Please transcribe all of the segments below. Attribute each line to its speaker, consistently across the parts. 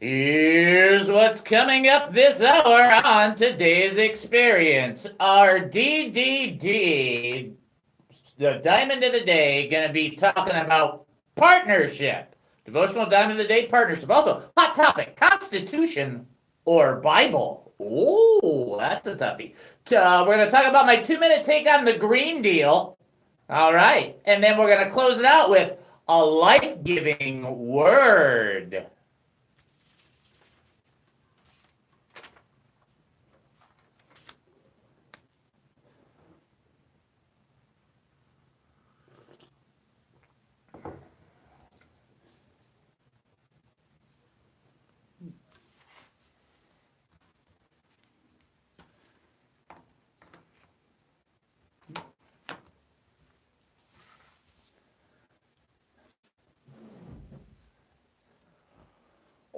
Speaker 1: Here's what's coming up this hour on today's experience. Our DDD, the Diamond of the Day, going to be talking about partnership. Devotional Diamond of the Day, partnership. Also, hot topic, Constitution or Bible. Oh, that's a toughie. We're going to talk about my 2-minute take on the Green Deal. All right. And then we're going to close it out with a life-giving word.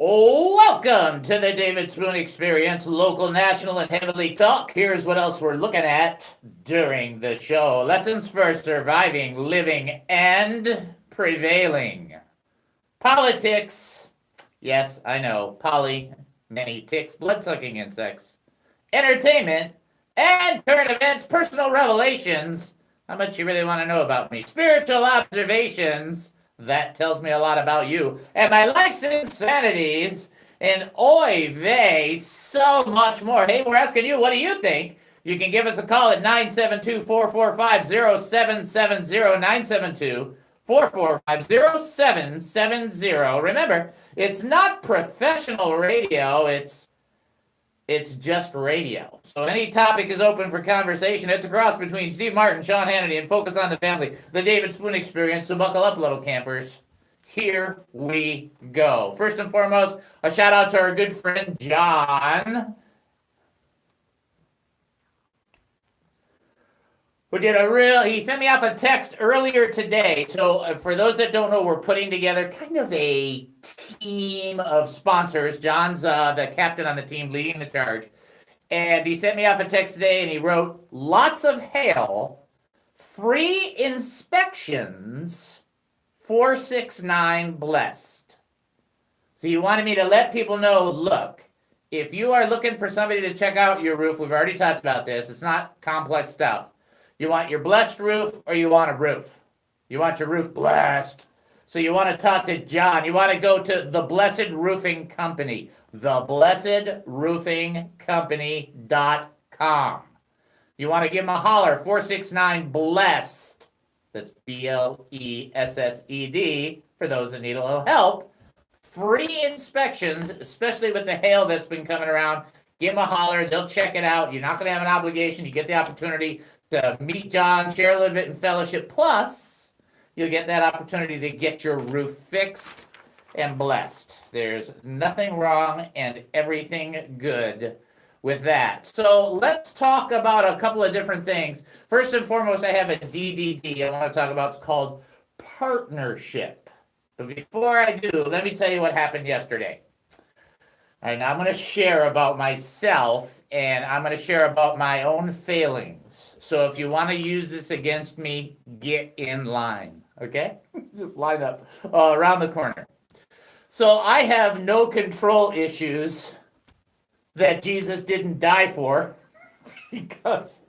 Speaker 1: Welcome to the David Spoon Experience, local, national, and heavenly talk. Here's what else we're looking at during the show. Lessons for surviving, living, and prevailing. Politics. Yes, I know. Many ticks, blood-sucking insects. Entertainment and current events, personal revelations. How much you really want to know about me? Spiritual observations. That tells me a lot about you. And my life's insanities. And oy vey, so much more. Hey, we're asking you, what do you think? You can give us a call at 972-445-0770, 972-445-0770. Remember, it's not professional radio. It's just radio. So any topic is open for conversation. It's a cross between Steve Martin, Sean Hannity, and Focus on the Family, the David Spoon Experience. So buckle up, little campers. Here we go. First and foremost, a shout out to our good friend John, who he sent me off a text earlier today. So for those that don't know, we're putting together kind of a team of sponsors. John's the captain on the team, leading the charge. And he sent me off a text today, and he wrote, lots of hail, free inspections, 469 blessed. So you wanted me to let people know, look, if you are looking for somebody to check out your roof, we've already talked about this. It's not complex stuff. You want your blessed roof, or you want a roof? You want your roof blessed. So you want to talk to John. You want to go to the Blessed Roofing Company, theblessedroofingcompany.com. You want to give them a holler, 469 blessed. That's BLESSED for those that need a little help. Free inspections, especially with the hail that's been coming around. Give them a holler. They'll check it out. You're not going to have an obligation. You get the opportunity to meet John, share a little bit in fellowship. Plus, you'll get that opportunity to get your roof fixed and blessed. There's nothing wrong and everything good with that. So let's talk about a couple of different things. First and foremost, I have a DDD I want to talk about. It's called partnership. But before I do, let me tell you what happened yesterday. All right, now I'm going to share about myself, and I'm going to share about my own failings. So if you want to use this against me, get in line, okay? Just line up around the corner. So I have no control issues that Jesus didn't die for because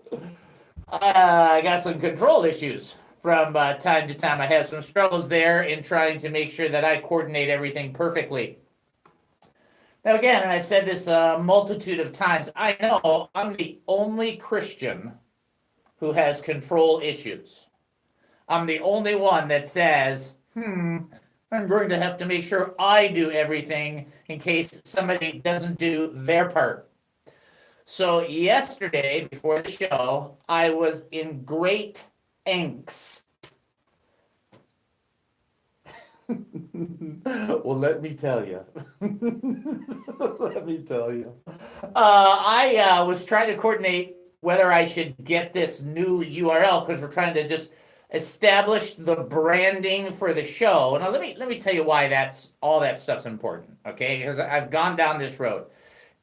Speaker 1: I got some control issues from time to time. I have some struggles there in trying to make sure that I coordinate everything perfectly. Now, again, and I've said this a multitude of times, I know I'm the only Christian who has control issues. I'm the only one that says, I'm going to have to make sure I do everything in case somebody doesn't do their part. So yesterday, before the show, I was in great angst. Well, let me tell you. I was trying to coordinate whether I should get this new URL because we're trying to just established the branding for the show. Now, let me tell you why all that stuff's important, okay? Because I've gone down this road.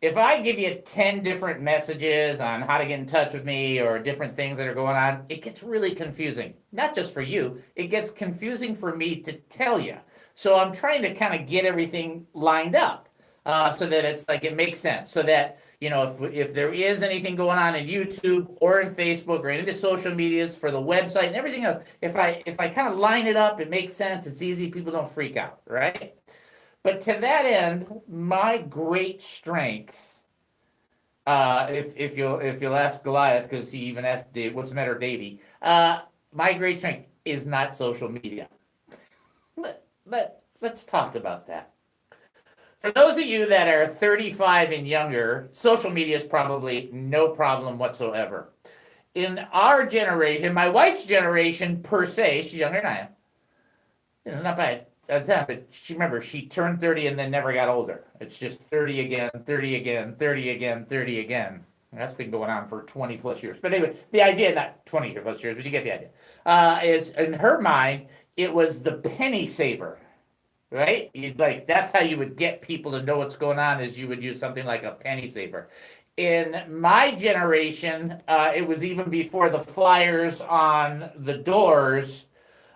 Speaker 1: If I give you 10 different messages on how to get in touch with me or different things that are going on, it gets really confusing. Not just for you, it gets confusing for me to tell you. So I'm trying to kind of get everything lined up so that it's like it makes sense. So that, if there is anything going on in YouTube or in Facebook or any of the social medias for the website and everything else, if I kind of line it up, it makes sense. It's easy. People don't freak out, right? But to that end, my great strength, if you'll ask Goliath, because he even asked Dave, what's the matter, Davey? My great strength is not social media. Let's talk about that. For those of you that are 35 and younger, social media is probably no problem whatsoever. In our generation, my wife's generation per se, she's younger than I am. Not by a ton, but she turned 30 and then never got older. It's just 30 again, 30 again, 30 again, 30 again. That's been going on for 20 plus years. But anyway, the idea, not 20 plus years, but you get the idea, is in her mind, it was the penny saver. Right? That's how you would get people to know what's going on, is you would use something like a penny saver. In my generation, it was even before the flyers on the doors.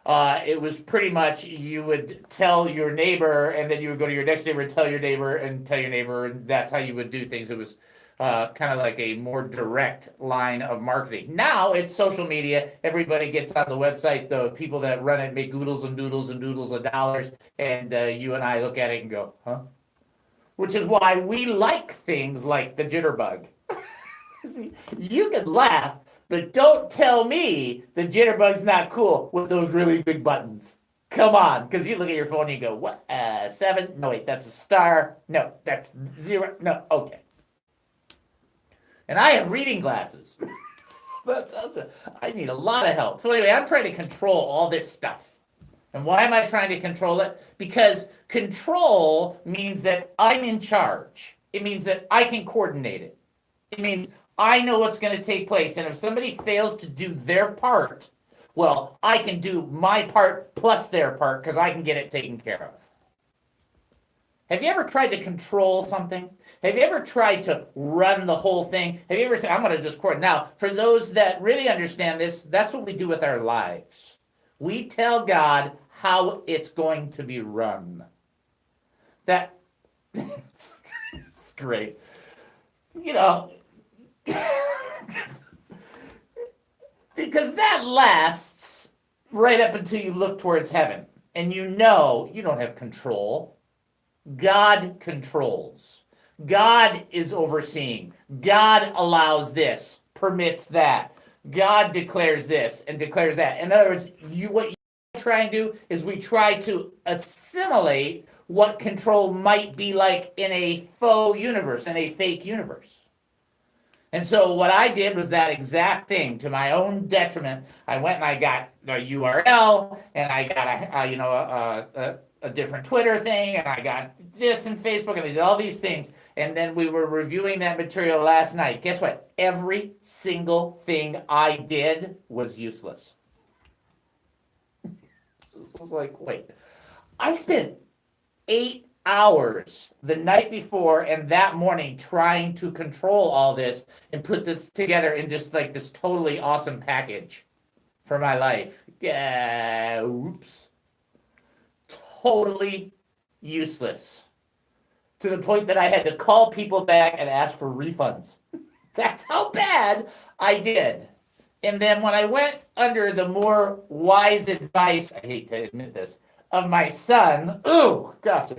Speaker 1: It was pretty much you would tell your neighbor, and then you would go to your next neighbor and tell your neighbor and tell your neighbor, and that's how you would do things. It was kind of like a more direct line of marketing. Now it's social media. Everybody gets on the website. The people that run it make oodles and doodles and doodles of dollars, and you and I look at it and go, huh? Which is why we like things like the jitterbug. You can laugh, but don't tell me the jitterbug's not cool with those really big buttons. Come on, because you look at your phone and you go, what? 7? No, wait, that's a star. No, that's 0. No, okay. And I have reading glasses. I need a lot of help. So anyway, I'm trying to control all this stuff. And why am I trying to control it? Because control means that I'm in charge. It means that I can coordinate it. It means I know what's going to take place. And if somebody fails to do their part, well, I can do my part plus their part because I can get it taken care of. Have you ever tried to control something? Have you ever tried to run the whole thing? Have you ever said, I'm going to just coordinate? Now, for those that really understand this, that's what we do with our lives. We tell God how it's going to be run. It's great. Because that lasts right up until you look towards heaven. And you don't have control. God controls. God is overseeing. God allows this, permits that. God declares this and declares that. In other words, what you try and do is we try to assimilate what control might be like in a faux universe, in a fake universe. And so what I did was that exact thing to my own detriment. I went and I got a URL, and I got a different Twitter thing, and I got this and Facebook, and I did all these things. And then we were reviewing that material last night. Guess what? Every single thing I did was useless. It was like, wait, I spent 8 hours the night before and that morning trying to control all this and put this together in just like this totally awesome package for my life. Yeah, oops. Totally useless. To the point that I had to call people back and ask for refunds. That's how bad I did. And then when I went under the more wise advice, I hate to admit this, of my son, oh gosh,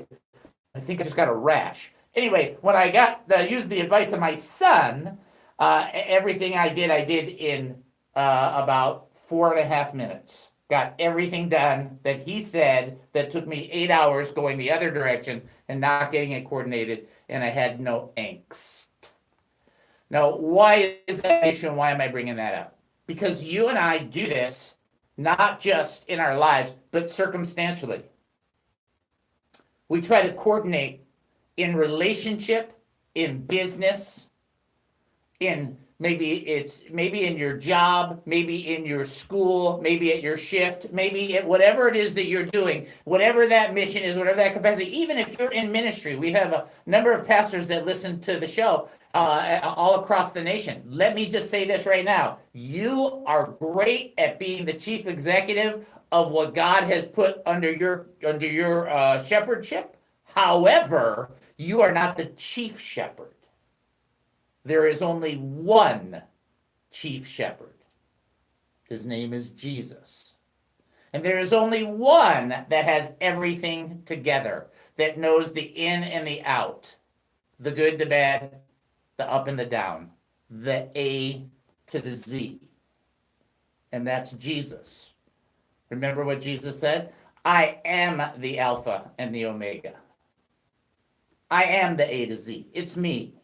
Speaker 1: I think I just got a rash. Anyway, when I used the advice of my son, everything I did in about 4.5 minutes. Got everything done that he said that took me 8 hours going the other direction and not getting it coordinated, and I had no angst. Now, why is that an issue, and why am I bringing that up? Because you and I do this not just in our lives, but circumstantially. We try to coordinate in relationship, in business, in Maybe in your job, maybe in your school, maybe at your shift, maybe at whatever it is that you're doing, whatever that mission is, whatever that capacity. Even if you're in ministry, we have a number of pastors that listen to the show all across the nation. Let me just say this right now: you are great at being the chief executive of what God has put under your shepherdship. However, you are not the chief shepherd. There is only one chief shepherd. His name is Jesus. And there is only one that has everything together, that knows the in and the out, the good, the bad, the up and the down, the A to the Z. And that's Jesus. Remember what Jesus said? I am the Alpha and the Omega. I am the A to Z. It's me.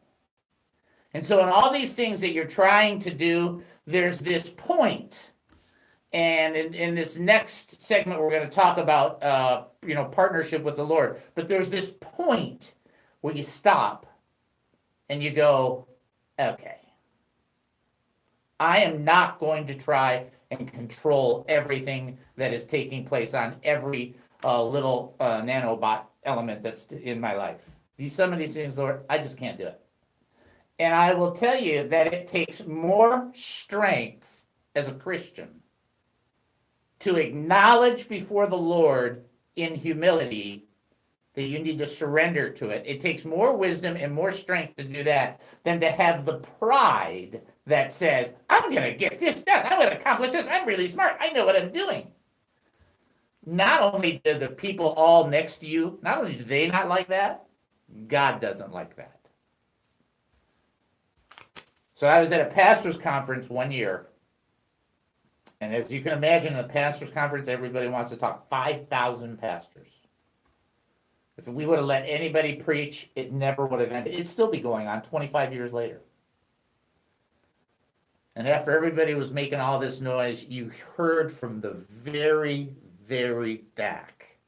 Speaker 1: And so in all these things that you're trying to do, there's this point. And in this next segment, we're going to talk about, partnership with the Lord. But there's this point where you stop and you go, okay, I am not going to try and control everything that is taking place on every little nanobot element that's in my life. Some of these things, Lord, I just can't do it. And I will tell you that it takes more strength as a Christian to acknowledge before the Lord in humility that you need to surrender to it. It takes more wisdom and more strength to do that than to have the pride that says, I'm going to get this done. I'm going to accomplish this. I'm really smart. I know what I'm doing. Not only do the people all next to you, not only do they not like that, God doesn't like that. So I was at a pastor's conference one year, and as you can imagine, in a pastor's conference, everybody wants to talk. 5,000 pastors. If we would have let anybody preach, it never would have ended. It'd still be going on 25 years later. And after everybody was making all this noise, you heard from the very, very back.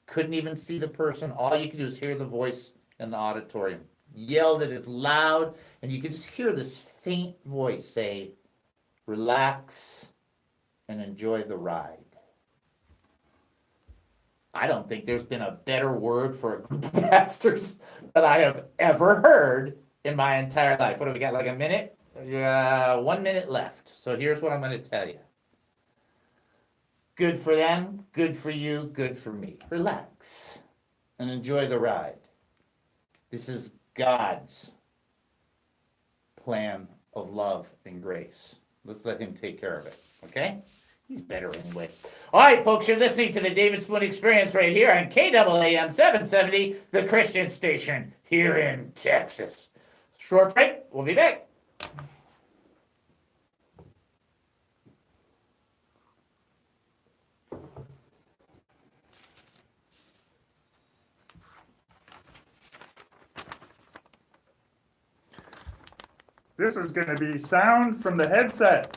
Speaker 1: Couldn't even see the person. All you could do is hear the voice in the auditorium. Yelled it as loud, and you could just hear this faint voice say, relax and enjoy the ride. I don't think there's been a better word for a group of pastors that I have ever heard in my entire life. What do we got, like a minute? 1 minute left. So here's what I'm going to tell you. Good for them, good for you, good for me. Relax and enjoy the ride. This is God's plan of love and grace. Let's let him take care of it, okay? He's better anyway. All right, folks, you're listening to the David Spoon Experience right here on KAAM 770, the Christian station here in Texas. Short break. We'll be back.
Speaker 2: This is going to be sound from the headset.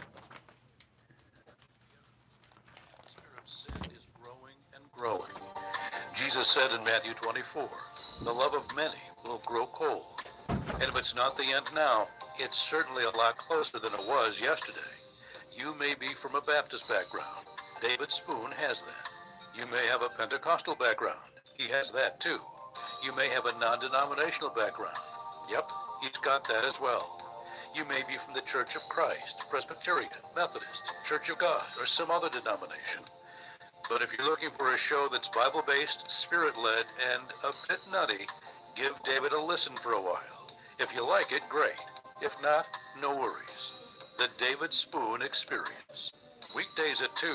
Speaker 3: The spirit of sin is growing and growing. Jesus said in Matthew 24, the love of many will grow cold. And if it's not the end now, it's certainly a lot closer than it was yesterday. You may be from a Baptist background. David Spoon has that. You may have a Pentecostal background. He has that too. You may have a non-denominational background. Yep, he's got that as well. You may be from the Church of Christ, Presbyterian, Methodist, Church of God, or some other denomination. But if you're looking for a show that's Bible-based, Spirit-led, and a bit nutty, give David a listen for a while. If you like it, great. If not, no worries. The David Spoon Experience. Weekdays at 2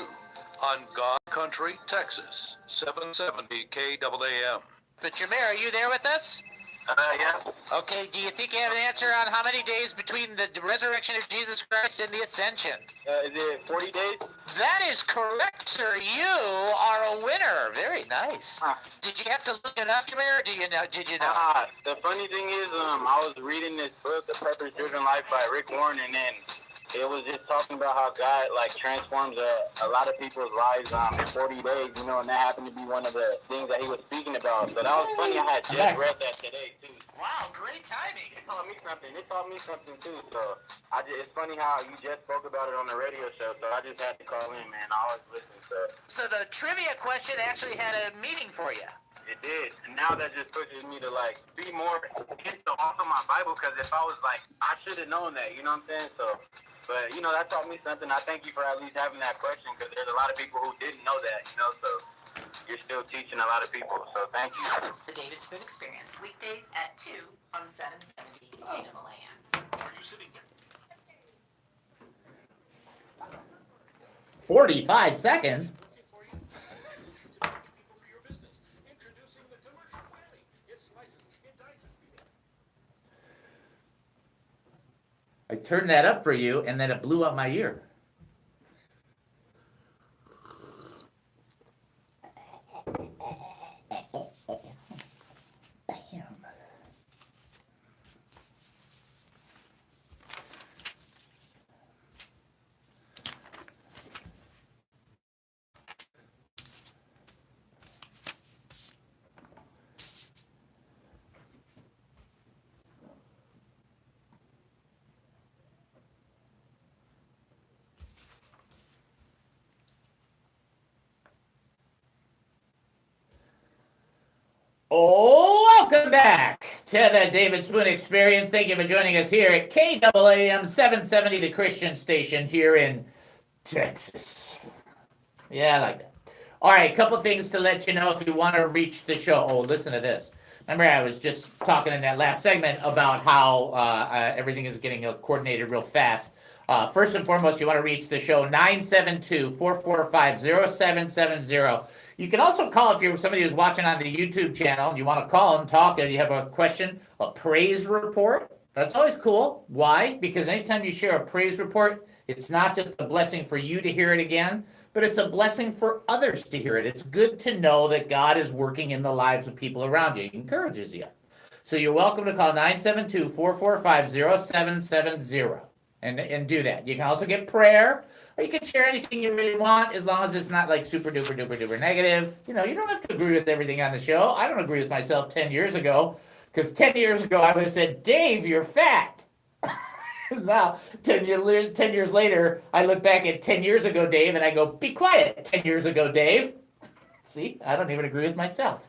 Speaker 3: on God Country, Texas, 770 KAAM.
Speaker 4: But Jameer, are you there with us?
Speaker 3: Yeah.
Speaker 4: Okay, do you think you have an answer on how many days between the resurrection of Jesus Christ and the ascension?
Speaker 5: Is it 40 days?
Speaker 4: That is correct, sir. You are a winner. Very nice. Did you have to look it up, Jameer, or did you know?
Speaker 5: The funny thing is, I was reading this book, The Purpose-Driven Life by Rick Warren, and then It was just talking about how God like transforms a lot of people's lives in 40 days, you know, and that happened to be one of the things that he was speaking about. So that was funny. I had just read that today too.
Speaker 4: Wow, great timing.
Speaker 5: It taught me something. It taught me something too. So it's funny how you just spoke about it on the radio show. So I just had to call in, man. I always listen.
Speaker 4: So the trivia question actually had a meaning for you.
Speaker 5: It did, and now that just pushes me to like be more into also my Bible. Because if I was like, I should have known that, you know what I'm saying? So, but you know, that taught me something. I thank you for at least having that question, because there's a lot of people who didn't know that, you know. So you're still teaching a lot of people. So thank you.
Speaker 6: The David Spoon Experience, weekdays at 2 on 770 Kingdom of Land.
Speaker 3: Are you sitting here?
Speaker 1: 45 seconds. I turned that up for you, and then it blew up my ear. Oh, welcome back to the David Spoon Experience. Thank you for joining us here at KAAM 770, the Christian station here in Texas. Yeah, I like that. All right, a couple things to let you know if you want to reach the show. Oh, listen to this. Remember, I was just talking in that last segment about how everything is getting coordinated real fast. First and foremost, you want to reach the show, 972-445-0770. You can also call if you're somebody who's watching on the YouTube channel and you want to call and talk and you have a question, a praise report. That's always cool. Why? Because anytime you share a praise report, it's not just a blessing for you to hear it again, but it's a blessing for others to hear it. It's good to know that God is working in the lives of people around you. He encourages you. So you're welcome to call 972-445-0770 and do that. You can also get prayer, or you can share anything you really want, as long as it's not like super duper duper duper negative. You know, you don't have to agree with everything on the show. I don't agree with myself 10 years ago, because 10 years ago I would have said, Dave, you're fat. Now, 10 years later, I look back at 10 years ago, Dave, and I go, be quiet, 10 years ago, Dave. See, I don't even agree with myself.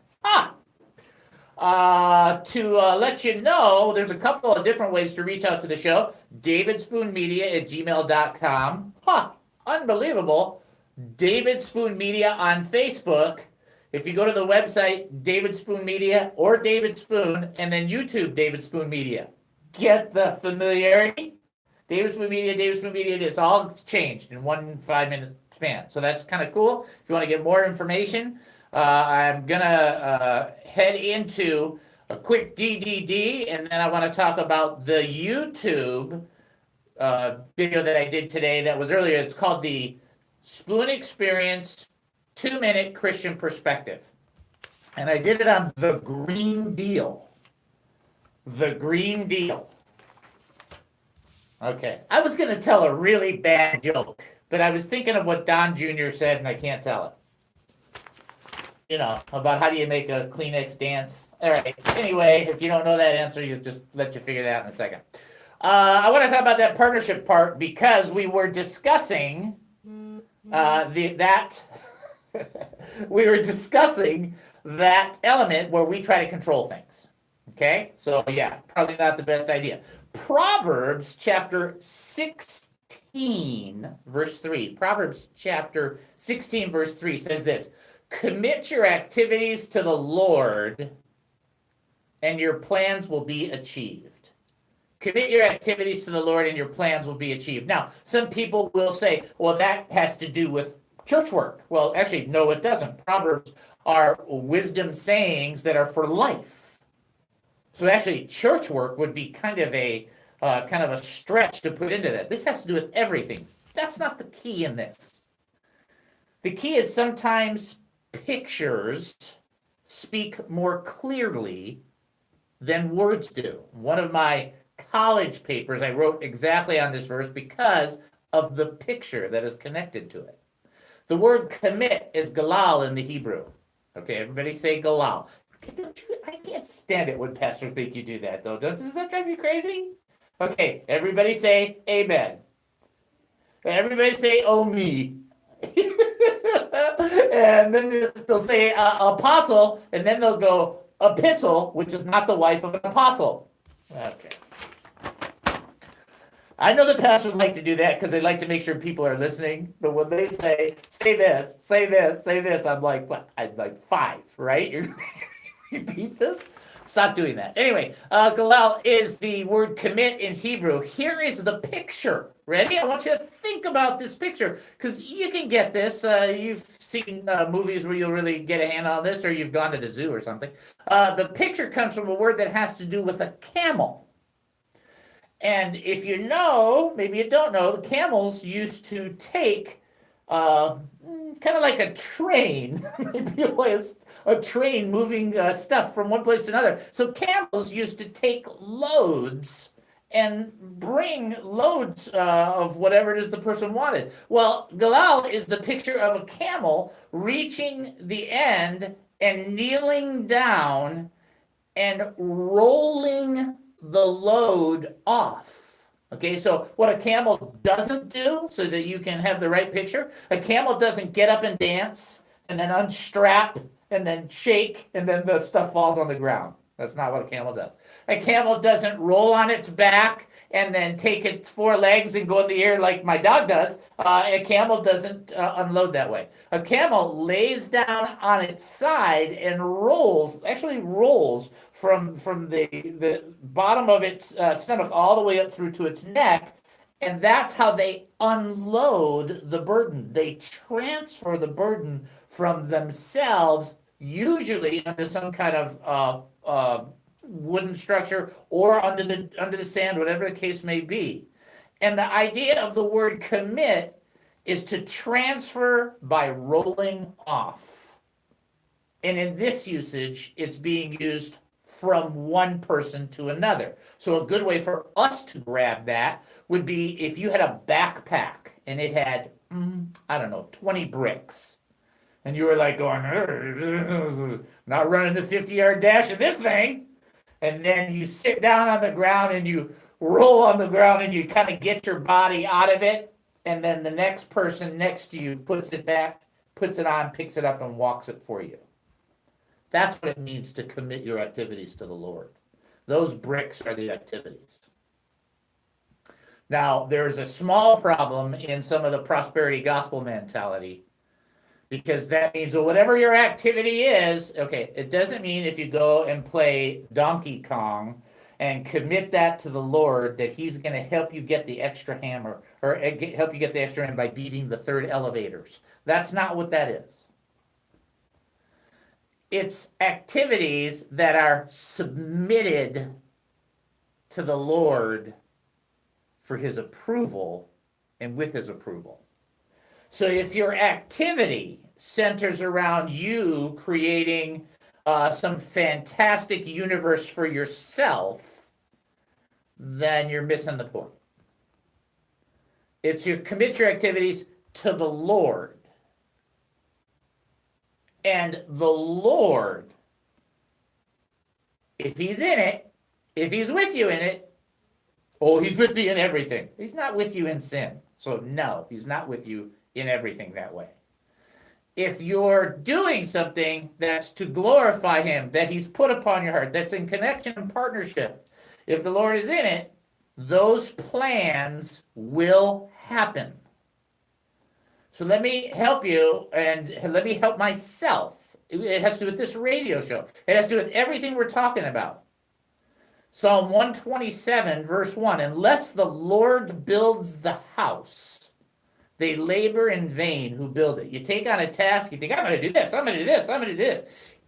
Speaker 1: To let you know, there's a couple of different ways to reach out to the show. davidspoonmedia@gmail.com. Unbelievable. David Spoon Media on Facebook. If you go to the website, David Spoon Media or David Spoon, and then YouTube, David Spoon Media. Get the familiarity? David Spoon Media, it's all changed in 1 5-minute span. So that's kind of cool. If you want to get more information, I'm going to head into a quick DDD, and then I want to talk about the YouTube video that I did today that was earlier. It's called the Spoon Experience 2-Minute Christian Perspective. And I did it on the Green Deal. The Green Deal. Okay. I was going to tell a really bad joke, but I was thinking of what Don Jr. said, and I can't tell it. You know, about how do you make a Kleenex dance. All right. Anyway, if you don't know that answer, you'll just let you figure that out in a second. I want to talk about that partnership part because we were discussing we were discussing that element where we try to control things. Okay? So, yeah, probably not the best idea. Proverbs chapter 16, verse 3. Proverbs chapter 16, verse 3 says this: commit your activities to the Lord, and your plans will be achieved. Commit your activities to the Lord, and your plans will be achieved. Now, some people will say, well, that has to do with church work. Well, actually, no, it doesn't. Proverbs are wisdom sayings that are for life. So actually, church work would be kind of a stretch to put into that. This has to do with everything. That's not the key in this. The key is sometimes pictures speak more clearly than words do. One of my college papers, I wrote exactly on this verse because of the picture that is connected to it. The word commit is galal in the Hebrew. Okay, everybody say galal. I can't stand it when pastors make you do that, though. Does that drive you crazy? Okay, everybody say amen. Everybody say oh me. And then they'll say apostle, and then they'll go epistle, which is not the wife of an apostle. Okay. I know the pastors like to do that because they like to make sure people are listening. But when they say this, say this, say this, I'm like, what? I'm like 5, right? You're repeat this? Stop doing that. Anyway, galal is the word commit in Hebrew. Here is the picture. Ready? I want you to think about this picture because you can get this. You've seen movies where you'll really get a hand on this, or you've gone to the zoo or something. The picture comes from a word that has to do with a camel. And if you know, maybe you don't know, the camels used to take kind of like a train, maybe a train moving stuff from one place to another. So camels used to take loads and bring loads of whatever it is the person wanted. Well, galal is the picture of a camel reaching the end and kneeling down and rolling the load off. Okay, so what a camel doesn't do, so that you can have the right picture, a camel doesn't get up and dance and then unstrap and then shake and then the stuff falls on the ground. That's not what a camel does. A camel doesn't roll on its back and then take its 4 legs and go in the air like my dog does. A camel doesn't unload that way. A camel lays down on its side and rolls from the bottom of its stomach all the way up through to its neck. And that's how they unload the burden. They transfer the burden from themselves, usually into some kind of wooden structure or under the sand, whatever the case may be. And the idea of the word commit is to transfer by rolling off. And in this usage, it's being used from one person to another. So a good way for us to grab that would be if you had a backpack and it had, 20 bricks. And you were like going, not running the 50-yard dash in this thing. And then you sit down on the ground and you roll on the ground and you kind of get your body out of it. And then the next person next to you puts it back, puts it on, picks it up, and walks it for you. That's what it means to commit your activities to the Lord. Those bricks are the activities. Now, there's a small problem in some of the prosperity gospel mentality, because that means, well, whatever your activity is, okay, it doesn't mean if you go and play Donkey Kong and commit that to the Lord that he's going to help you get the extra hammer or help you get the extra hand by beating the 3rd elevators. That's not what that is. It's activities that are submitted to the Lord for his approval and with his approval. So if your activity centers around you creating some fantastic universe for yourself, then you're missing the point. It's commit your activities to the Lord. And the Lord, if he's in it, if he's with you in it, he's with me in everything. He's not with you in sin. So no, he's not with you in everything that way. If you're doing something that's to glorify him, that he's put upon your heart, that's in connection and partnership, if the Lord is in it, those plans will happen. So let me help you and let me help myself. It has to do with this radio show. It has to do with everything we're talking about. Psalm 127, verse 1, unless the Lord builds the house, they labor in vain who build it. You take on a task, you think, I'm going to do this, I'm going to do this, I'm going to do this.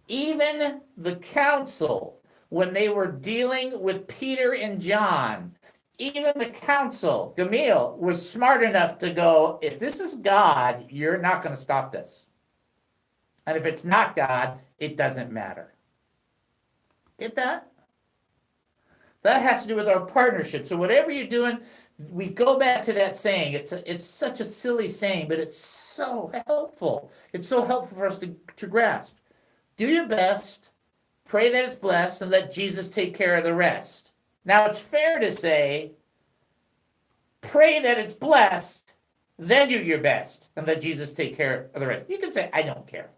Speaker 1: Even the council, when they were dealing with Peter and John, even the council, Gamaliel, was smart enough to go, if this is God, you're not going to stop this. And if it's not God, it doesn't matter. Get that? That has to do with our partnership. So whatever you're doing, we go back to that saying. It's such a silly saying, but it's so helpful. It's so helpful for us to grasp. Do your best, pray that it's blessed, and let Jesus take care of the rest. Now, it's fair to say, pray that it's blessed, then do your best, and let Jesus take care of the rest. You can say, I don't care.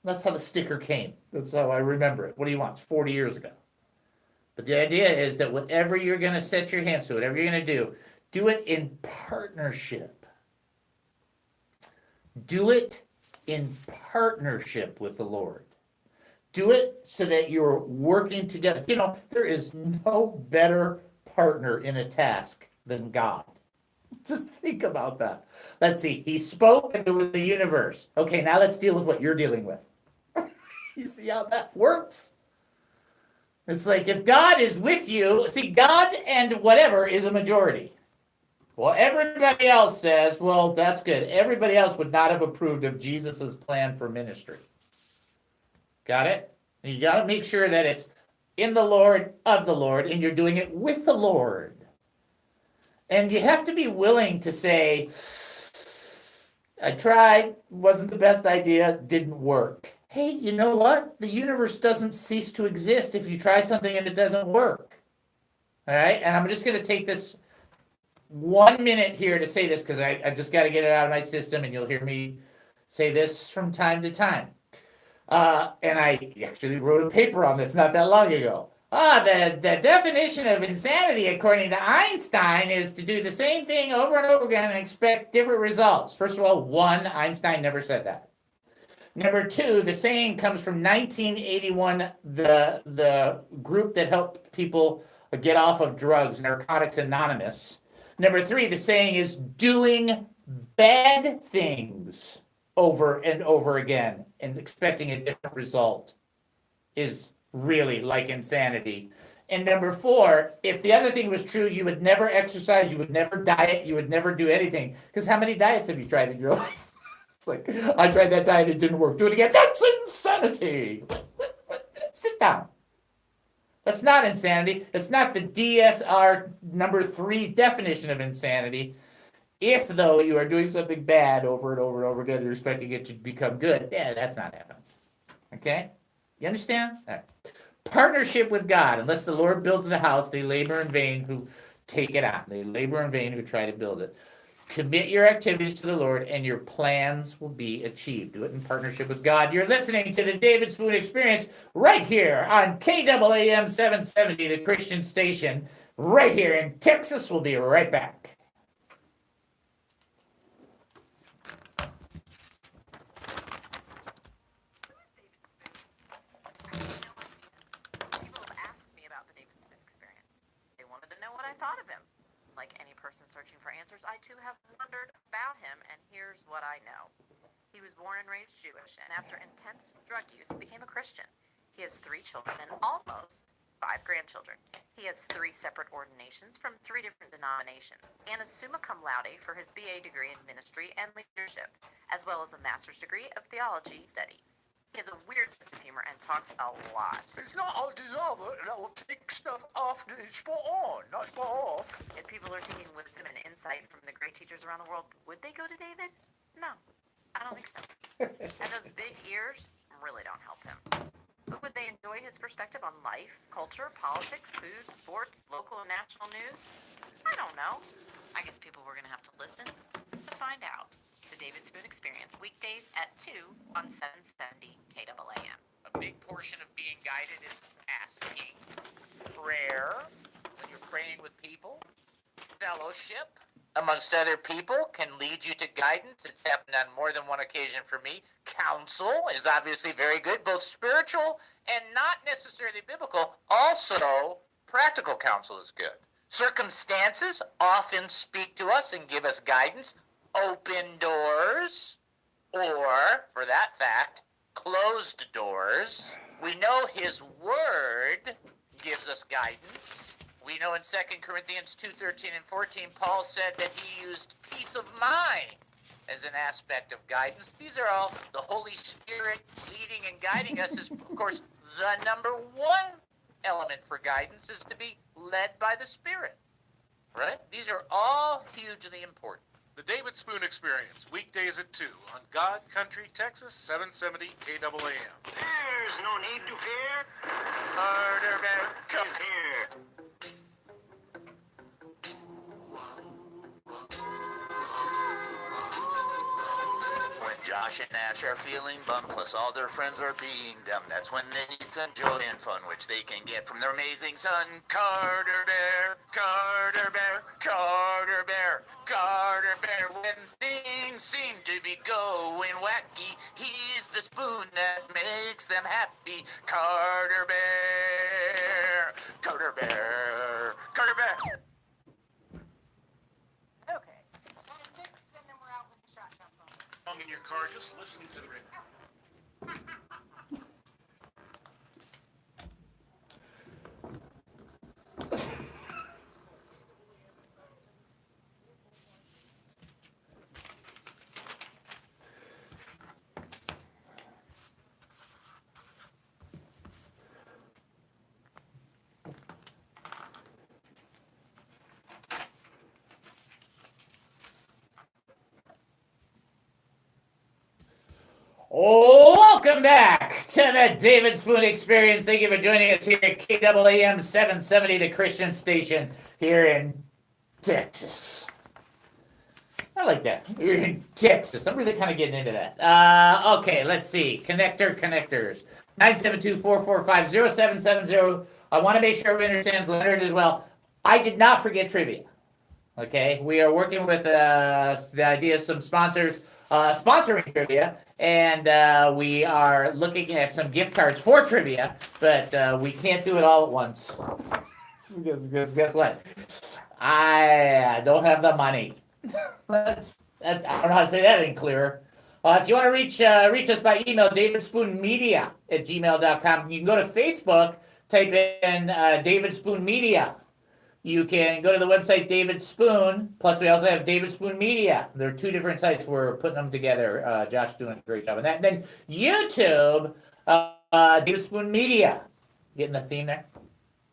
Speaker 1: That's how the sticker came. That's how I remember it. What do you want? It's 40 years ago. But the idea is that whatever you're going to set your hands to, whatever you're going to do it in partnership. Do it in partnership with the Lord. Do it so that you're working together. You know, there is no better partner in a task than God. Just think about that. Let's see. He spoke and there was the universe. Okay, now let's deal with what you're dealing with. You see how that works? It's like if God is with you, see, God and whatever is a majority. Well, everybody else says, well, that's good. Everybody else would not have approved of Jesus's plan for ministry. Got it? And you got to make sure that it's in the Lord, of the Lord, and you're doing it with the Lord. And you have to be willing to say, I tried, wasn't the best idea, didn't work. Hey, you know what? The universe doesn't cease to exist if you try something and it doesn't work. All right? And I'm just going to take this 1 minute here to say this because I just got to get it out of my system, and you'll hear me say this from time to time. And I actually wrote a paper on this not that long ago. The definition of insanity, according to Einstein, is to do the same thing over and over again and expect different results. First of all, one, Einstein never said that. Number two, the saying comes from 1981, the group that helped people get off of drugs, Narcotics Anonymous. Number three, the saying is doing bad things over and over again and expecting a different result is really like insanity. And number four, if the other thing was true, you would never exercise, you would never diet, you would never do anything. Because how many diets have you tried in your life? It's like, I tried that diet, it didn't work. Do it again. That's insanity. Sit down. That's not insanity. It's not the DSR number 3 definition of insanity. If, though, you are doing something bad over and over and over again, you're expecting it to become good, yeah, that's not happening. Okay? You understand? All right. Partnership with God. Unless the Lord builds the house, they labor in vain who take it on. They labor in vain who try to build it. Commit your activities to the Lord, and your plans will be achieved. Do it in partnership with God. You're listening to the David Spoon Experience right here on KAAM 770, the Christian station, right here in Texas. We'll be right back.
Speaker 6: People have asked me about the David Spoon Experience. They wanted to know what I thought of him. Like any person searching for answers, I too have wondered about him, and here's what I know. He was born and raised Jewish, and after intense drug use, became a Christian. He has 3 children and almost 5 grandchildren. He has 3 separate ordinations from 3 different denominations, and a summa cum laude for his BA degree in ministry and leadership, as well as a master's degree of theology studies. He has a weird sense of humor and talks a lot.
Speaker 4: It's not I'll deserve it and I'll take stuff after it's spot on, not spot off.
Speaker 6: If people are taking wisdom and insight from the great teachers around the world, would they go to David? No, I don't think so. And those big ears really don't help him. But would they enjoy his perspective on life, culture, politics, food, sports, local and national news? I don't know. I guess people were going to have to listen to find out. The David Spoon Experience, weekdays at 2 on 770 KAAM.
Speaker 4: A big portion of being guided is asking. Prayer, when you're praying with people. Fellowship, amongst other people, can lead you to guidance. It's happened on more than one occasion for me. Counsel is obviously very good, both spiritual and not necessarily biblical. Also, practical counsel is good. Circumstances often speak to us and give us guidance. Open doors, or, for that fact, closed doors. We know his word gives us guidance. We know in 2 Corinthians 2:13 and 14, Paul said that he used peace of mind as an aspect of guidance. These are all the Holy Spirit leading and guiding us is, of course, the number one element for guidance is to be led by the Spirit. Right? These are all hugely important.
Speaker 3: The David Spoon Experience, weekdays at 2 on God Country, Texas, 770 KAAM.
Speaker 5: There's no need to fear.
Speaker 4: Carter Bear, come
Speaker 5: Here.
Speaker 4: When Josh and Ash are feeling bummed, plus all their friends are being dumb, that's when they need some joy and fun, which they can get from their amazing son, Carter Bear, Carter Bear, Carter Bear, Carter Bear. When things seem to be going wacky, he's the spoon that makes them happy. Carter Bear, Carter Bear, Carter Bear.
Speaker 6: Okay. 1 and 6, and then we're out with the shotgun phone.
Speaker 3: In your car, just listening to the radio.
Speaker 1: Welcome back to the David Spoon Experience. Thank you for joining us here at KAAM 770, the Christian station here in Texas. I like that. You're in Texas. I'm really kind of getting into that. Okay, let's see. Connectors. 972-445-0770. I want to make sure everybody understands Leonard as well. I did not forget trivia. Okay, we are working with the idea of some sponsors sponsoring trivia, and we are looking at some gift cards for trivia, but we can't do it all at once. Guess what? I don't have the money. I don't know how to say that any clearer. If you want to reach us by email, davidspoonmedia@gmail.com. You can go to Facebook, type in David Spoon Media. You can go to the website David Spoon, plus we also have David Spoon Media. There are two different sites. We're putting them together. Josh is doing a great job on that. And then YouTube, David Spoon Media. Getting the theme there?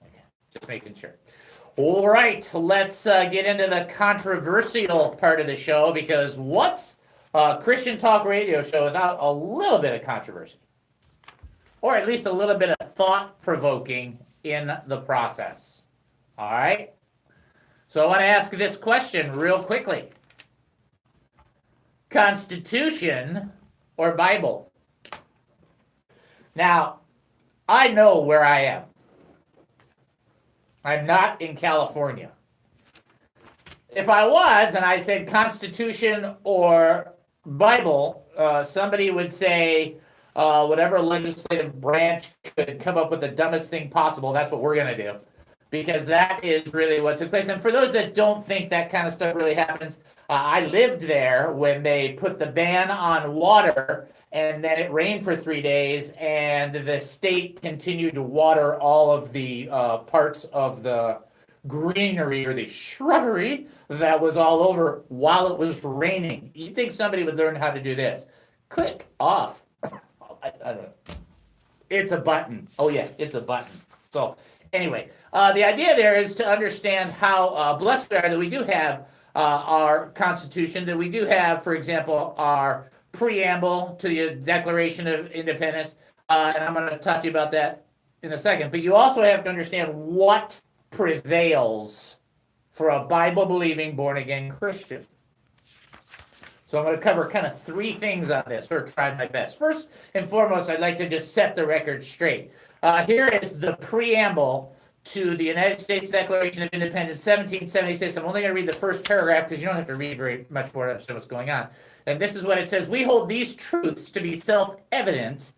Speaker 1: Okay, just making sure. All right, let's get into the controversial part of the show, because what's a Christian talk radio show without a little bit of controversy? Or at least a little bit of thought-provoking in the process. All right. So I want to ask this question real quickly. Constitution or Bible? Now, I know where I am. I'm not in California. If I was and I said Constitution or Bible, somebody would say whatever legislative branch could come up with the dumbest thing possible, that's what we're going to do. Because that is really what took place. And for those that don't think that kind of stuff really happens, I lived there when they put the ban on water, and then it rained for 3 days, and the state continued to water all of the parts of the greenery or the shrubbery that was all over while it was raining. You'd think somebody would learn how to do this. Click off. I don't know. It's a button. Oh, yeah, it's a button. So anyway, the idea there is to understand how blessed we are that we do have our Constitution, that we do have, for example, our preamble to the Declaration of Independence, and I'm going to talk to you about that in a second. But you also have to understand what prevails for a Bible-believing, born-again Christian. So I'm going to cover kind of three things on this, or try my best. First and foremost, I'd like to just set the record straight. Here is the preamble to the United States Declaration of Independence, 1776. I'm only going to read the first paragraph because you don't have to read very much more to understand what's going on. And this is what it says. We hold these truths to be self-evident,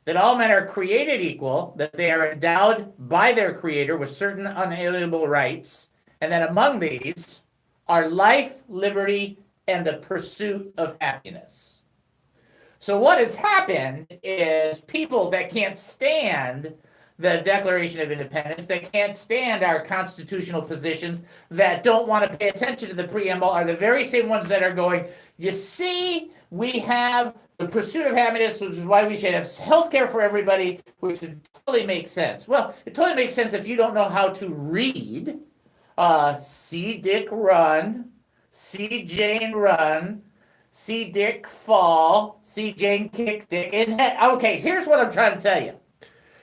Speaker 1: that all men are created equal, that they are endowed by their Creator with certain unalienable rights, and that among these are life, liberty, and the pursuit of happiness. So what has happened is people that can't stand the Declaration of Independence, that can't stand our constitutional positions, that don't want to pay attention to the preamble, are the very same ones that are going, you see, we have the pursuit of happiness, which is why we should have health care for everybody, which totally makes sense. Well, it totally makes sense if you don't know how to read. See Dick run, see Jane run, see Dick fall, see Jane kick Dick in head. Okay, here's what I'm trying to tell you.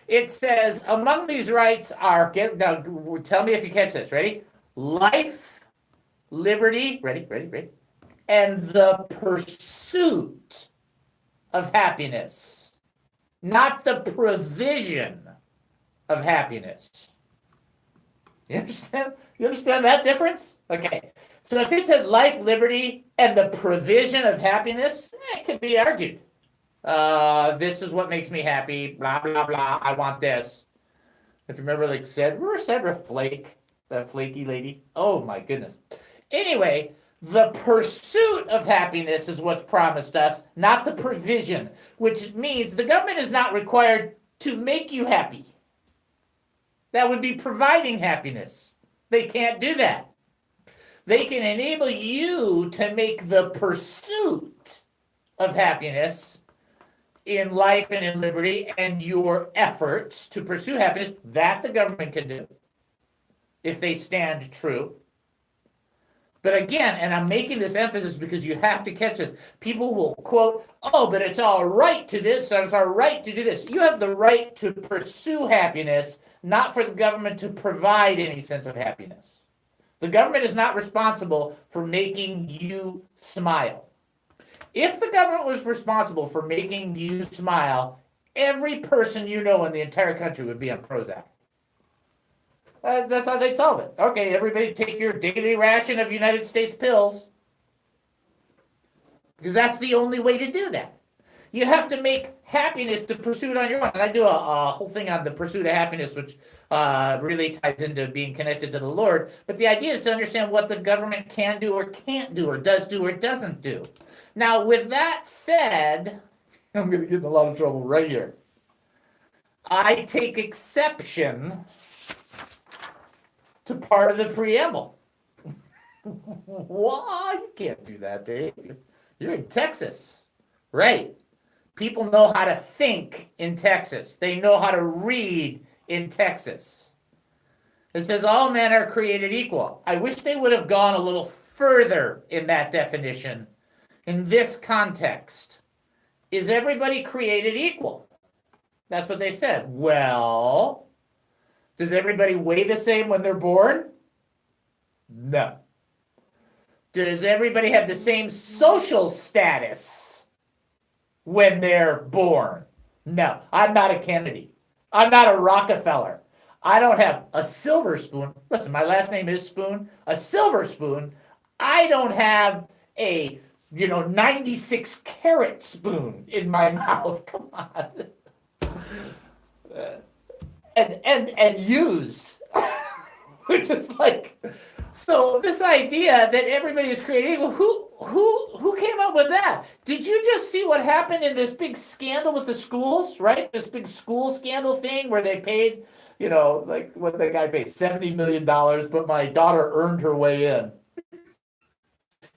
Speaker 1: It says, among these rights are, now tell me if you catch this, ready? Life, liberty, ready, and the pursuit of happiness, not the provision of happiness. You understand? You understand that difference? Okay. So if it said life, liberty, and the provision of happiness, it could be argued. This is what makes me happy, blah, blah, blah. I want this. If you remember, like Cedra Flake, that flaky lady. Oh, my goodness. Anyway, the pursuit of happiness is what's promised us, not the provision, which means the government is not required to make you happy. That would be providing happiness. They can't do that. They can enable you to make the pursuit of happiness in life and in liberty and your efforts to pursue happiness. That the government can do if they stand true. But again, and I'm making this emphasis because you have to catch this. People will quote, oh, but it's all right to this, or it's all right to do this. You have the right to pursue happiness, not for the government to provide any sense of happiness. The government is not responsible for making you smile. If the government was responsible for making you smile, every person you know in the entire country would be on Prozac. That's how they'd solve it. Okay, everybody take your daily ration of United States pills. Because that's the only way to do that. You have to make happiness the pursuit on your own. And I do a whole thing on the pursuit of happiness, which really ties into being connected to the Lord. But the idea is to understand what the government can do or can't do or doesn't do. Now, with that said, I'm going to get in a lot of trouble right here. I take exception to part of the preamble. Why? You can't do that, Dave. You're in Texas. Right. People know how to think in Texas. They know how to read in Texas. It says all men are created equal. I wish they would have gone a little further in that definition. In this context, is everybody created equal? That's what they said. Well, does everybody weigh the same when they're born? No. Does everybody have the same social status when they're born? No. I'm not a Kennedy. I'm not a Rockefeller. I don't have a silver spoon. Listen, my last name is Spoon. A silver spoon. I don't have a 96 carat spoon in my mouth. Come on. And used, which is like, so this idea that everybody is created equal, who came up with that? Did you just see what happened in this big scandal with the schools, right? This big school scandal thing where they paid, like what the guy paid, $70 million, but my daughter earned her way in.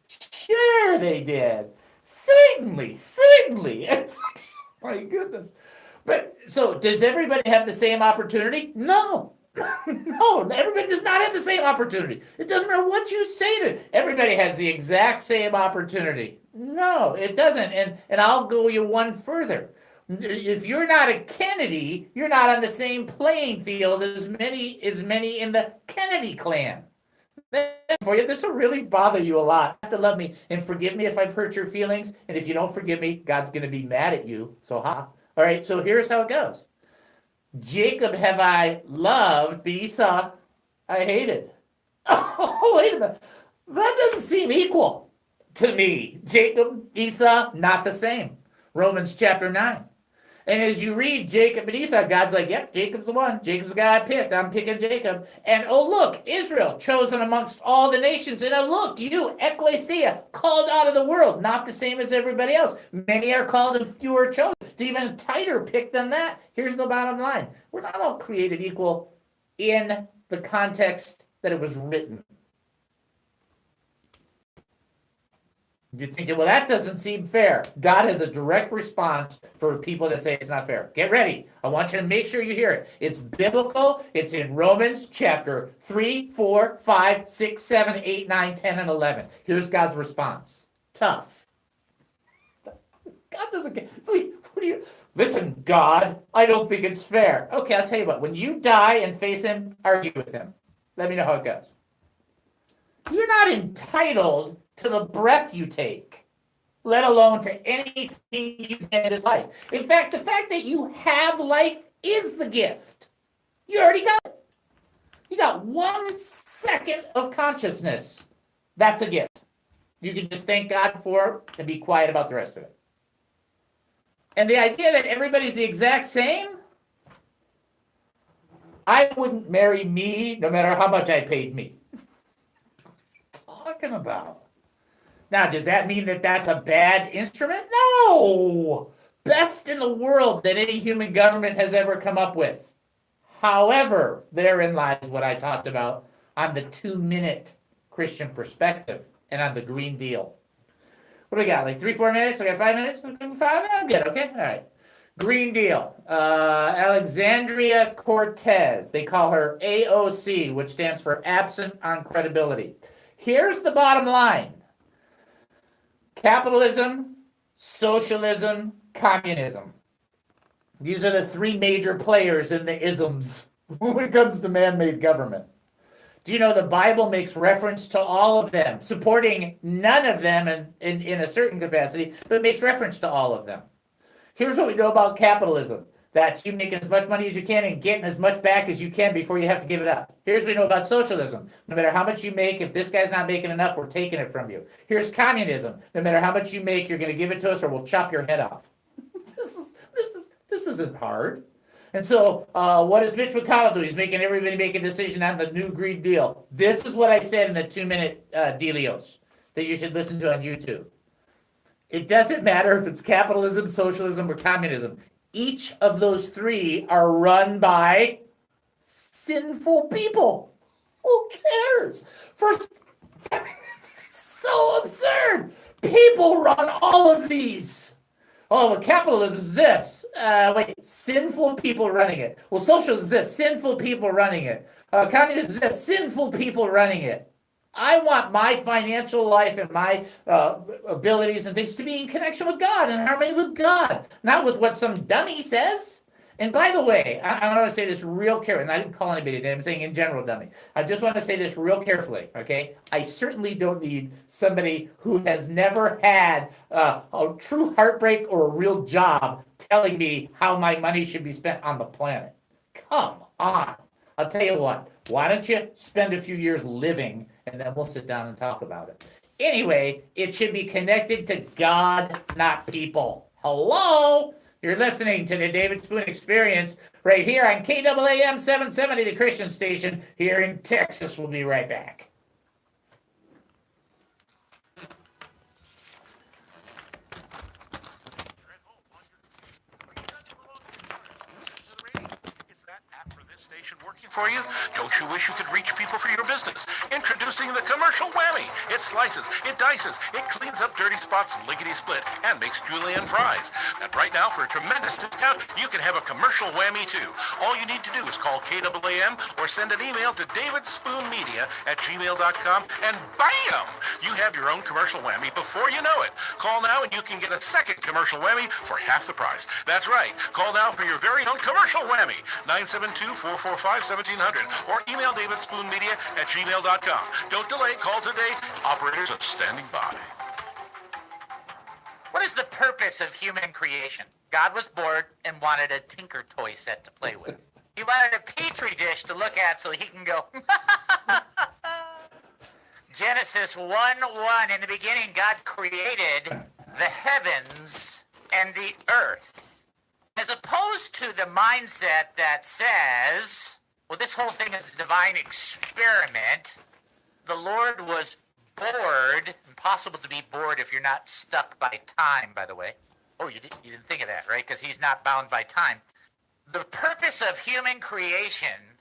Speaker 1: Sure they did. Certainly. It's like, my goodness. But so does everybody have the same opportunity? No. No, everybody does not have the same opportunity. It doesn't matter what you say to everybody has the exact same opportunity. No, it doesn't. And I'll go you one further. If you're not a Kennedy, you're not on the same playing field as many in the Kennedy clan. For you, this will really bother you a lot. You have to love me and forgive me if I've hurt your feelings. And if you don't forgive me, God's going to be mad at you. So All right, so here's how it goes. Jacob have I loved, but Esau I hated. Oh, wait a minute. That doesn't seem equal to me. Jacob, Esau, not the same. Romans chapter 9. And as you read Jacob and Esau, God's like, yep, Jacob's the one. Jacob's the guy I picked. I'm picking Jacob. And oh, look, Israel, chosen amongst all the nations. And oh, look, you, ecclesia, called out of the world. Not the same as everybody else. Many are called and few are chosen. It's even tighter pick than that. Here's the bottom line. We're not all created equal in the context that it was written. You're thinking, well, that doesn't seem fair. God has a direct response for people that say it's not fair. Get ready. I want you to make sure you hear it. It's biblical. It's in Romans chapter 3, 4, 5, 6, 7, 8, 9, 10, and 11. Here's God's response. Tough. God doesn't get, what do you, listen, God, I don't think it's fair. Okay, I'll tell you what. When you die and face him, argue with him. Let me know how it goes. You're not entitled to the breath you take, let alone to anything you get in this life. In fact, the fact that you have life is the gift. You already got it. You got 1 second of consciousness. That's a gift. You can just thank God for it and be quiet about the rest of it. And the idea that everybody's the exact same, I wouldn't marry me no matter how much I paid me. Talking about. Now, does that mean that that's a bad instrument? No! Best in the world that any human government has ever come up with. However, therein lies what I talked about on the 2-minute Christian perspective and on the Green Deal. What do we got? Like 3-4 minutes? I got 5 minutes? 5 minutes? I'm good. Okay. All right. Green Deal. Alexandria Cortez. They call her AOC, which stands for absent on credibility. Here's the bottom line. Capitalism, socialism, communism. These are the 3 major players in the isms when it comes to man-made government. Do you know the Bible makes reference to all of them, supporting none of them in a certain capacity, but makes reference to all of them. Here's what we know about capitalism, that you making as much money as you can and getting as much back as you can before you have to give it up. Here's what we know about socialism. No matter how much you make, if this guy's not making enough, we're taking it from you. Here's communism. No matter how much you make, you're going to give it to us or we'll chop your head off. This isn't hard. And so what does Mitch McConnell do? He's making everybody make a decision on the new Green Deal. This is what I said in the 2-minute dealios that you should listen to on YouTube. It doesn't matter if it's capitalism, socialism, or communism. Each of those 3 are run by sinful people. Who cares? First, I mean, it's so absurd. People run all of these. Oh, well, capitalism is this. Wait, sinful people running it. Well, socialism is this. Sinful people running it. Communism is this. Sinful people running it. I want my financial life and my abilities and things to be in connection with God and harmony with God, not with what some dummy says. And by the way, I want to say this real carefully, and I didn't call anybody name, I'm saying in general dummy. I just want to say this real carefully, okay? I certainly don't need somebody who has never had a true heartbreak or a real job telling me how my money should be spent on the planet. Come on. I'll tell you what, why don't you spend a few years living and then we'll sit down and talk about it. Anyway, it should be connected to God, not people. Hello? You're listening to the David Spoon Experience right here on KAAM 770, the Christian station here in Texas. We'll be right back.
Speaker 3: Working for you? Don't you wish you could reach people for your business? Introducing the commercial whammy. It slices, it dices, it cleans up dirty spots lickety-split and makes julienne fries. And right now, for a tremendous discount, you can have a commercial whammy too. All you need to do is call KAAM or send an email to davidspoonmedia@gmail.com and bam! You have your own commercial whammy before you know it. Call now and you can get a second commercial whammy for half the price. That's right. Call now for your very own commercial whammy. 972-445-1700 or email davidspoonmedia@gmail.com. Don't delay. Call today. Operators are standing by.
Speaker 4: What is the purpose of human creation? God was bored and wanted a Tinker Toy set to play with. He wanted a petri dish to look at so he can go, Genesis 1:1, in the beginning God created the heavens and the earth. As opposed to the mindset that says, well, this whole thing is a divine experiment. The Lord was bored. Impossible to be bored if you're not stuck by time, by the way. Oh, you didn't think of that, right? Because he's not bound by time. The purpose of human creation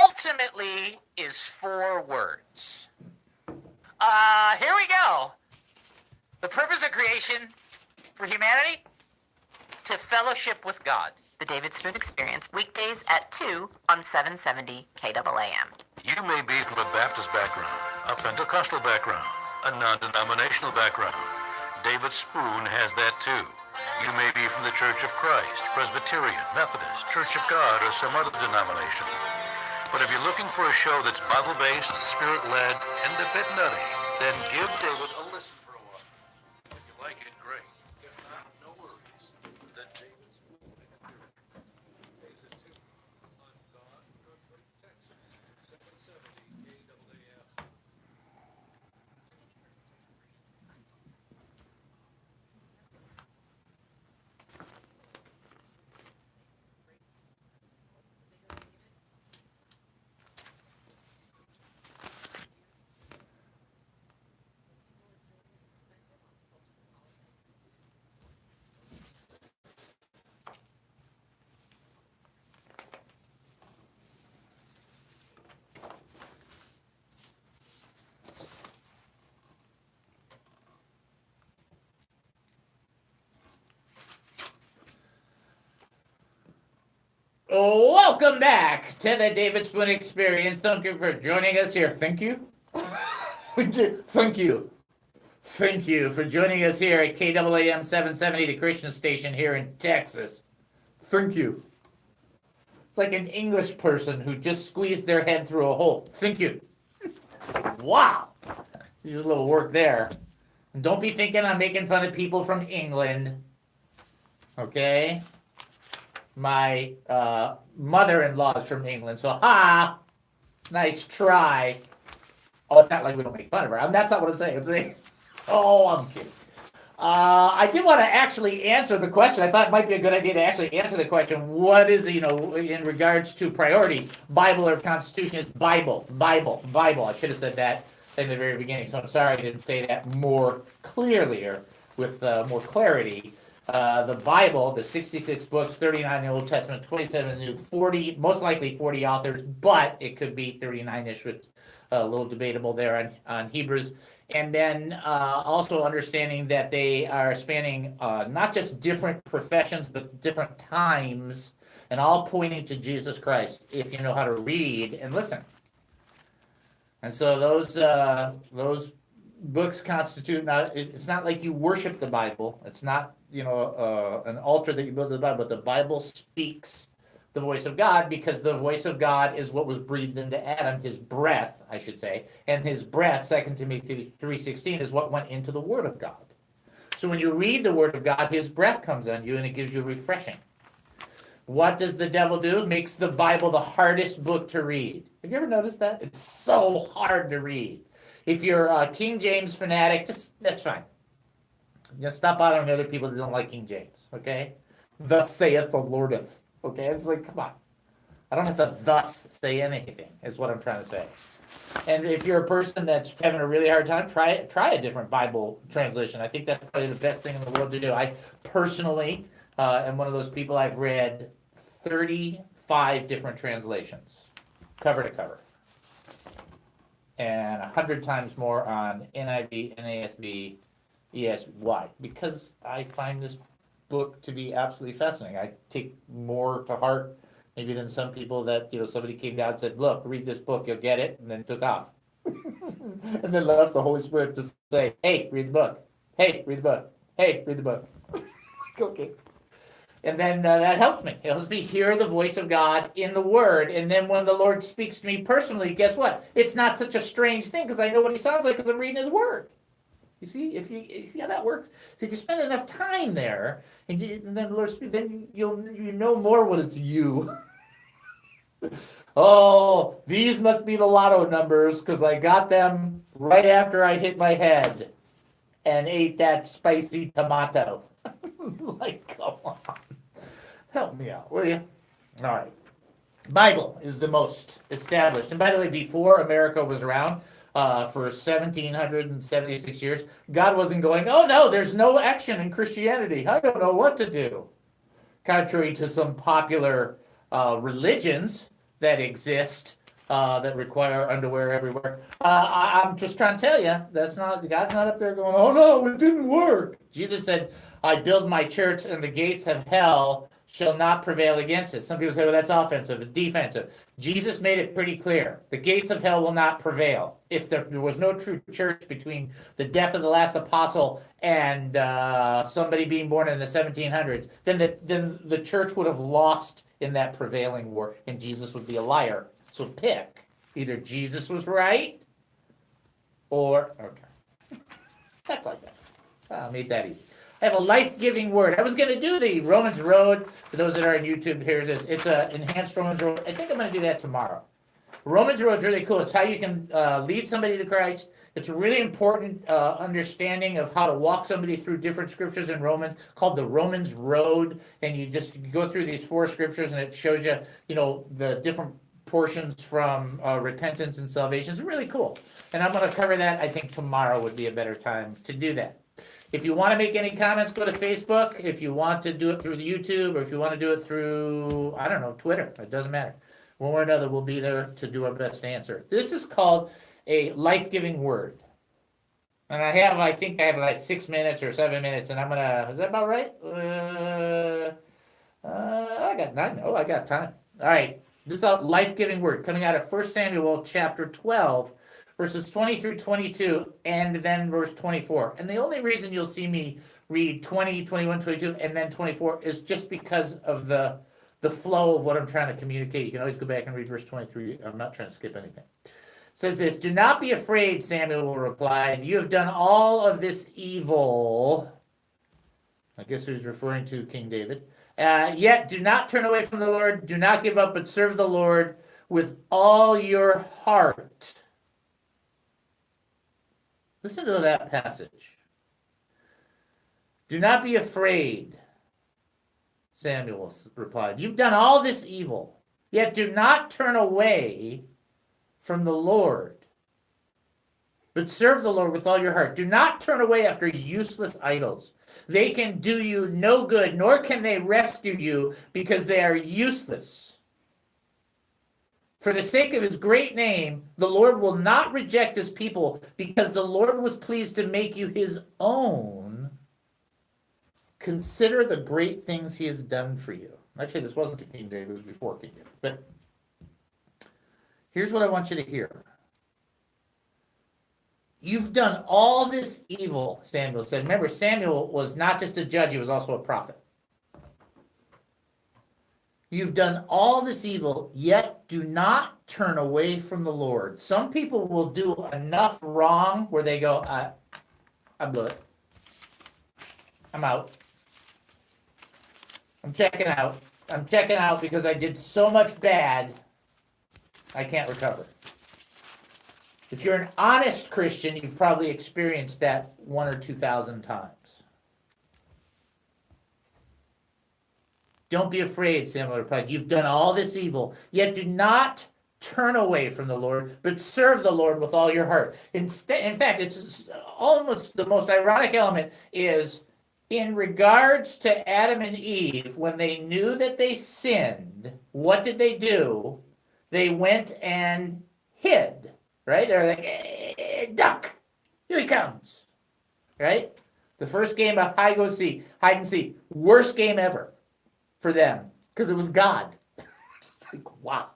Speaker 4: ultimately is 4 words. Here we go. The purpose of creation for humanity? To fellowship with God.
Speaker 6: The David Spoon Experience, weekdays at 2 on 770 KAAM.
Speaker 3: You may be from a Baptist background, a Pentecostal background, a non-denominational background. David Spoon has that too. You may be from the Church of Christ, Presbyterian, Methodist, Church of God, or some other denomination. But if you're looking for a show that's Bible-based, Spirit-led, and a bit nutty, then give David a listen for a while. If you like it, great. If not, no worries. Then David's Experience. Days at 2 on God, Texas, 770 KAAM.
Speaker 1: Welcome back to the David Spoon Experience. Thank you for joining us here. Thank you. Thank you for joining us here at KAAM 770, the Christian station here in Texas. Thank you. It's like an English person who just squeezed their head through a hole. Thank you. Wow. There's a little work there. And don't be thinking I'm making fun of people from England. Okay? My mother-in-law is from England, so nice try. Oh, it's not like we don't make fun of her. That's not what I'm saying. I'm saying, I'm kidding. I did want to actually answer the question. I thought it might be a good idea to actually answer the question. What is, in regards to priority, Bible or Constitution? It's Bible. I should have said that in the very beginning, so I'm sorry I didn't say that more clearly or with more clarity. The Bible, the 66 books, 39 in the Old Testament, 27 in the New, 40, most likely 40 authors, but it could be 39-ish, with a little debatable there on Hebrews. And then also understanding that they are spanning not just different professions, but different times, and all pointing to Jesus Christ, if you know how to read and listen. And so those books constitute, it's not like you worship the Bible. It's not, an altar that you build to the Bible, but the Bible speaks the voice of God, because the voice of God is what was breathed into Adam, his breath, I should say, and his breath, 2 Timothy 3:16, is what went into the Word of God. So when you read the Word of God, his breath comes on you and it gives you refreshing. What does the devil do? Makes the Bible the hardest book to read. Have you ever noticed that? It's so hard to read. If you're a King James fanatic, that's fine. Just stop bothering other people that don't like King James, okay? Thus saith the Lordeth, okay? It's like, come on. I don't have to thus say anything, is what I'm trying to say. And if you're a person that's having a really hard time, try a different Bible translation. I think that's probably the best thing in the world to do. I personally am one of those people. I've read 35 different translations, cover to cover. And 100 times more on NIV, NASB, ESY, because I find this book to be absolutely fascinating. I take more to heart maybe than some people that, somebody came down and said, look, read this book, you'll get it, and then took off. And then left the Holy Spirit to say, hey, read the book. Hey, read the book. Hey, read the book. Okay. And then that helps me. It helps me hear the voice of God in the Word. And then when the Lord speaks to me personally, guess what? It's not such a strange thing, because I know what he sounds like because I'm reading his Word. You see, you see how that works? So if you spend enough time there, and then the Lord speaks, then you know more what it's you. Oh, these must be the lotto numbers, because I got them right after I hit my head and ate that spicy tomato. Like, come on. Help me out, will you? All right. Bible is the most established. And by the way, before America was around, for 1,776 years, God wasn't going, oh no, there's no action in Christianity. I don't know what to do. Contrary to some popular religions that exist that require underwear everywhere. I'm just trying to tell you, God's not up there going, oh no, it didn't work. Jesus said, I build my church and the gates of hell shall not prevail against it. Some people say, well, that's offensive and defensive. Jesus made it pretty clear. The gates of hell will not prevail. If there was no true church between the death of the last apostle and somebody being born in the 1700s, then the church would have lost in that prevailing war, and Jesus would be a liar. So pick. Either Jesus was right, or, okay. That's like that. I made that easy. I have a life-giving word. I was going to do the Romans Road. For those that are on YouTube, here's this. It's an enhanced Romans Road. I think I'm going to do that tomorrow. Romans Road is really cool. It's how you can lead somebody to Christ. It's a really important understanding of how to walk somebody through different scriptures in Romans, called the Romans Road. And you just go through these 4 scriptures, and it shows you, the different portions from repentance and salvation. It's really cool. And I'm going to cover that. I think tomorrow would be a better time to do that. If you want to make any comments, go to Facebook. If you want to do it through the YouTube, or if you want to do it through, I don't know, Twitter, it doesn't matter. One way or another, we'll be there to do our best to answer. This is called a life-giving word. And I think I have like 6 minutes or 7 minutes, and I'm going to, is that about right? I got time. All right. This is a life-giving word coming out of 1 Samuel chapter 12, verses 20 through 22, and then verse 24. And the only reason you'll see me read 20, 21, 22, and then 24 is just because of the flow of what I'm trying to communicate. You can always go back and read verse 23. I'm not trying to skip anything. It says this, do not be afraid, Samuel replied. You have done all of this evil. I guess he was referring to King David. Yet do not turn away from the Lord. Do not give up, but serve the Lord with all your heart. Listen to that passage. Do not be afraid, Samuel replied. You've done all this evil, yet do not turn away from the Lord, but serve the Lord with all your heart. Do not turn away after useless idols. They can do you no good, nor can they rescue you, because they are useless. For the sake of his great name, the Lord will not reject his people, because the Lord was pleased to make you his own. Consider the great things he has done for you. Actually, this wasn't King David, it was before King David. But here's what I want you to hear. You've done all this evil, Samuel said. Remember, Samuel was not just a judge, he was also a prophet. You've done all this evil, yet do not turn away from the Lord. Some people will do enough wrong where they go, I blew it. I'm out. I'm checking out. I'm checking out because I did so much bad, I can't recover. If you're an honest Christian, you've probably experienced that 1,000 or 2,000 times. Don't be afraid, Samuel replied. You've done all this evil, yet do not turn away from the Lord, but serve the Lord with all your heart. In fact, it's almost the most ironic element is in regards to Adam and Eve, when they knew that they sinned, what did they do? They went and hid, right? They're like, duck, here he comes, right? The first game of hide and seek, worst game ever for them, because it was God. Just like, wow.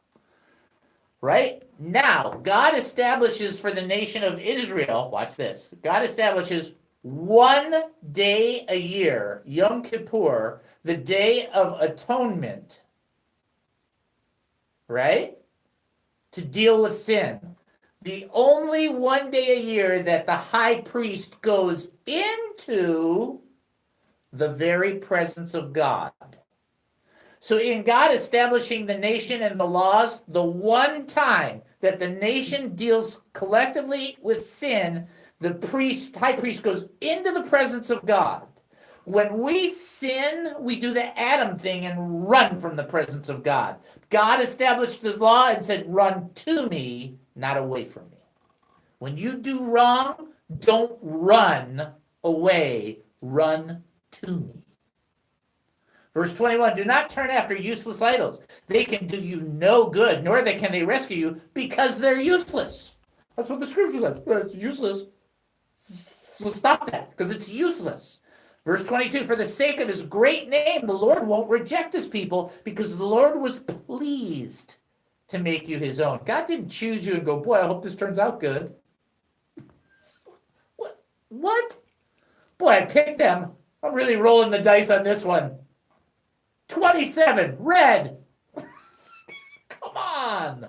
Speaker 1: Right? Now, God establishes for the nation of Israel, watch this, God establishes 1 day a year, Yom Kippur, the Day of Atonement, right? To deal with sin. The only 1 day a year that the high priest goes into the very presence of God. So in God establishing the nation and the laws, the one time that the nation deals collectively with sin, the high priest goes into the presence of God. When we sin, we do the Adam thing and run from the presence of God. God established his law and said, run to me, not away from me. When you do wrong, don't run away, run to me. Verse 21, do not turn after useless idols. They can do you no good, nor can they rescue you, because they're useless. That's what the scripture says. Well, it's useless. So stop that, because it's useless. Verse 22, for the sake of his great name, the Lord won't reject his people, because the Lord was pleased to make you his own. God didn't choose you and go, boy, I hope this turns out good. What? Boy, I picked them. I'm really rolling the dice on this one. 27, red. Come on.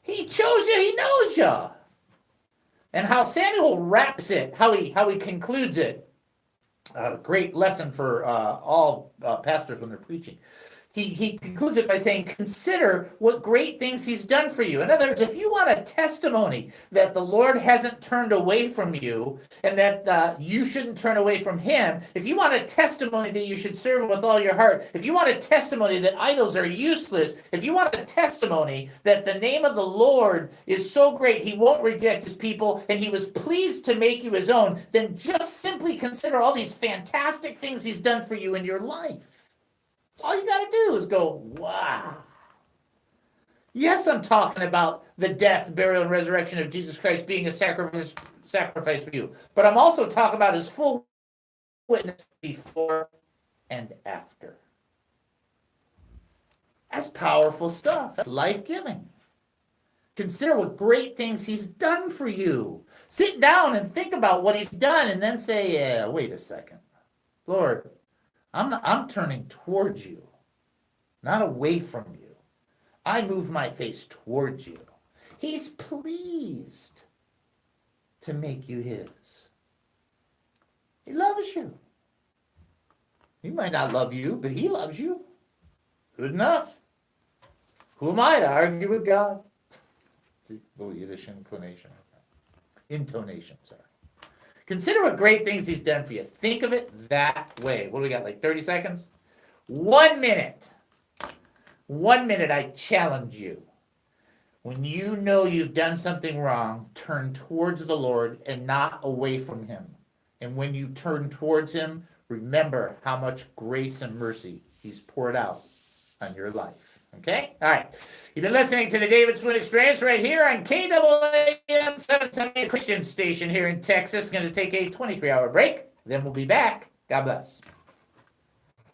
Speaker 1: He chose you. He knows you. And how Samuel wraps it, how he concludes it. A great lesson for all pastors when they're preaching. He concludes it by saying, consider what great things he's done for you. In other words, if you want a testimony that the Lord hasn't turned away from you and that you shouldn't turn away from him, if you want a testimony that you should serve him with all your heart, if you want a testimony that idols are useless, if you want a testimony that the name of the Lord is so great he won't reject his people and he was pleased to make you his own, then just simply consider all these fantastic things he's done for you in your life. All you got to do is go, wow. Yes, I'm talking about the death, burial, and resurrection of Jesus Christ being a sacrifice for you. But I'm also talking about his full witness before and after. That's powerful stuff. That's life-giving. Consider what great things he's done for you. Sit down and think about what he's done and then say, yeah, wait a second. Lord, I'm turning towards you, not away from you. I move my face towards you. He's pleased to make you his. He loves you. He might not love you, but he loves you. Good enough. Who am I to argue with God? See, little Yiddish intonation, sorry. Consider what great things he's done for you. Think of it that way. What do we got, like 30 seconds? 1 minute. 1 minute, I challenge you. When you know you've done something wrong, turn towards the Lord and not away from him. And when you turn towards him, remember how much grace and mercy he's poured out on your life. Okay? All right. You've been listening to the David Spoon Experience right here on KAAM 770 Christian station here in Texas. Going to take a 23-hour break. Then we'll be back. God bless.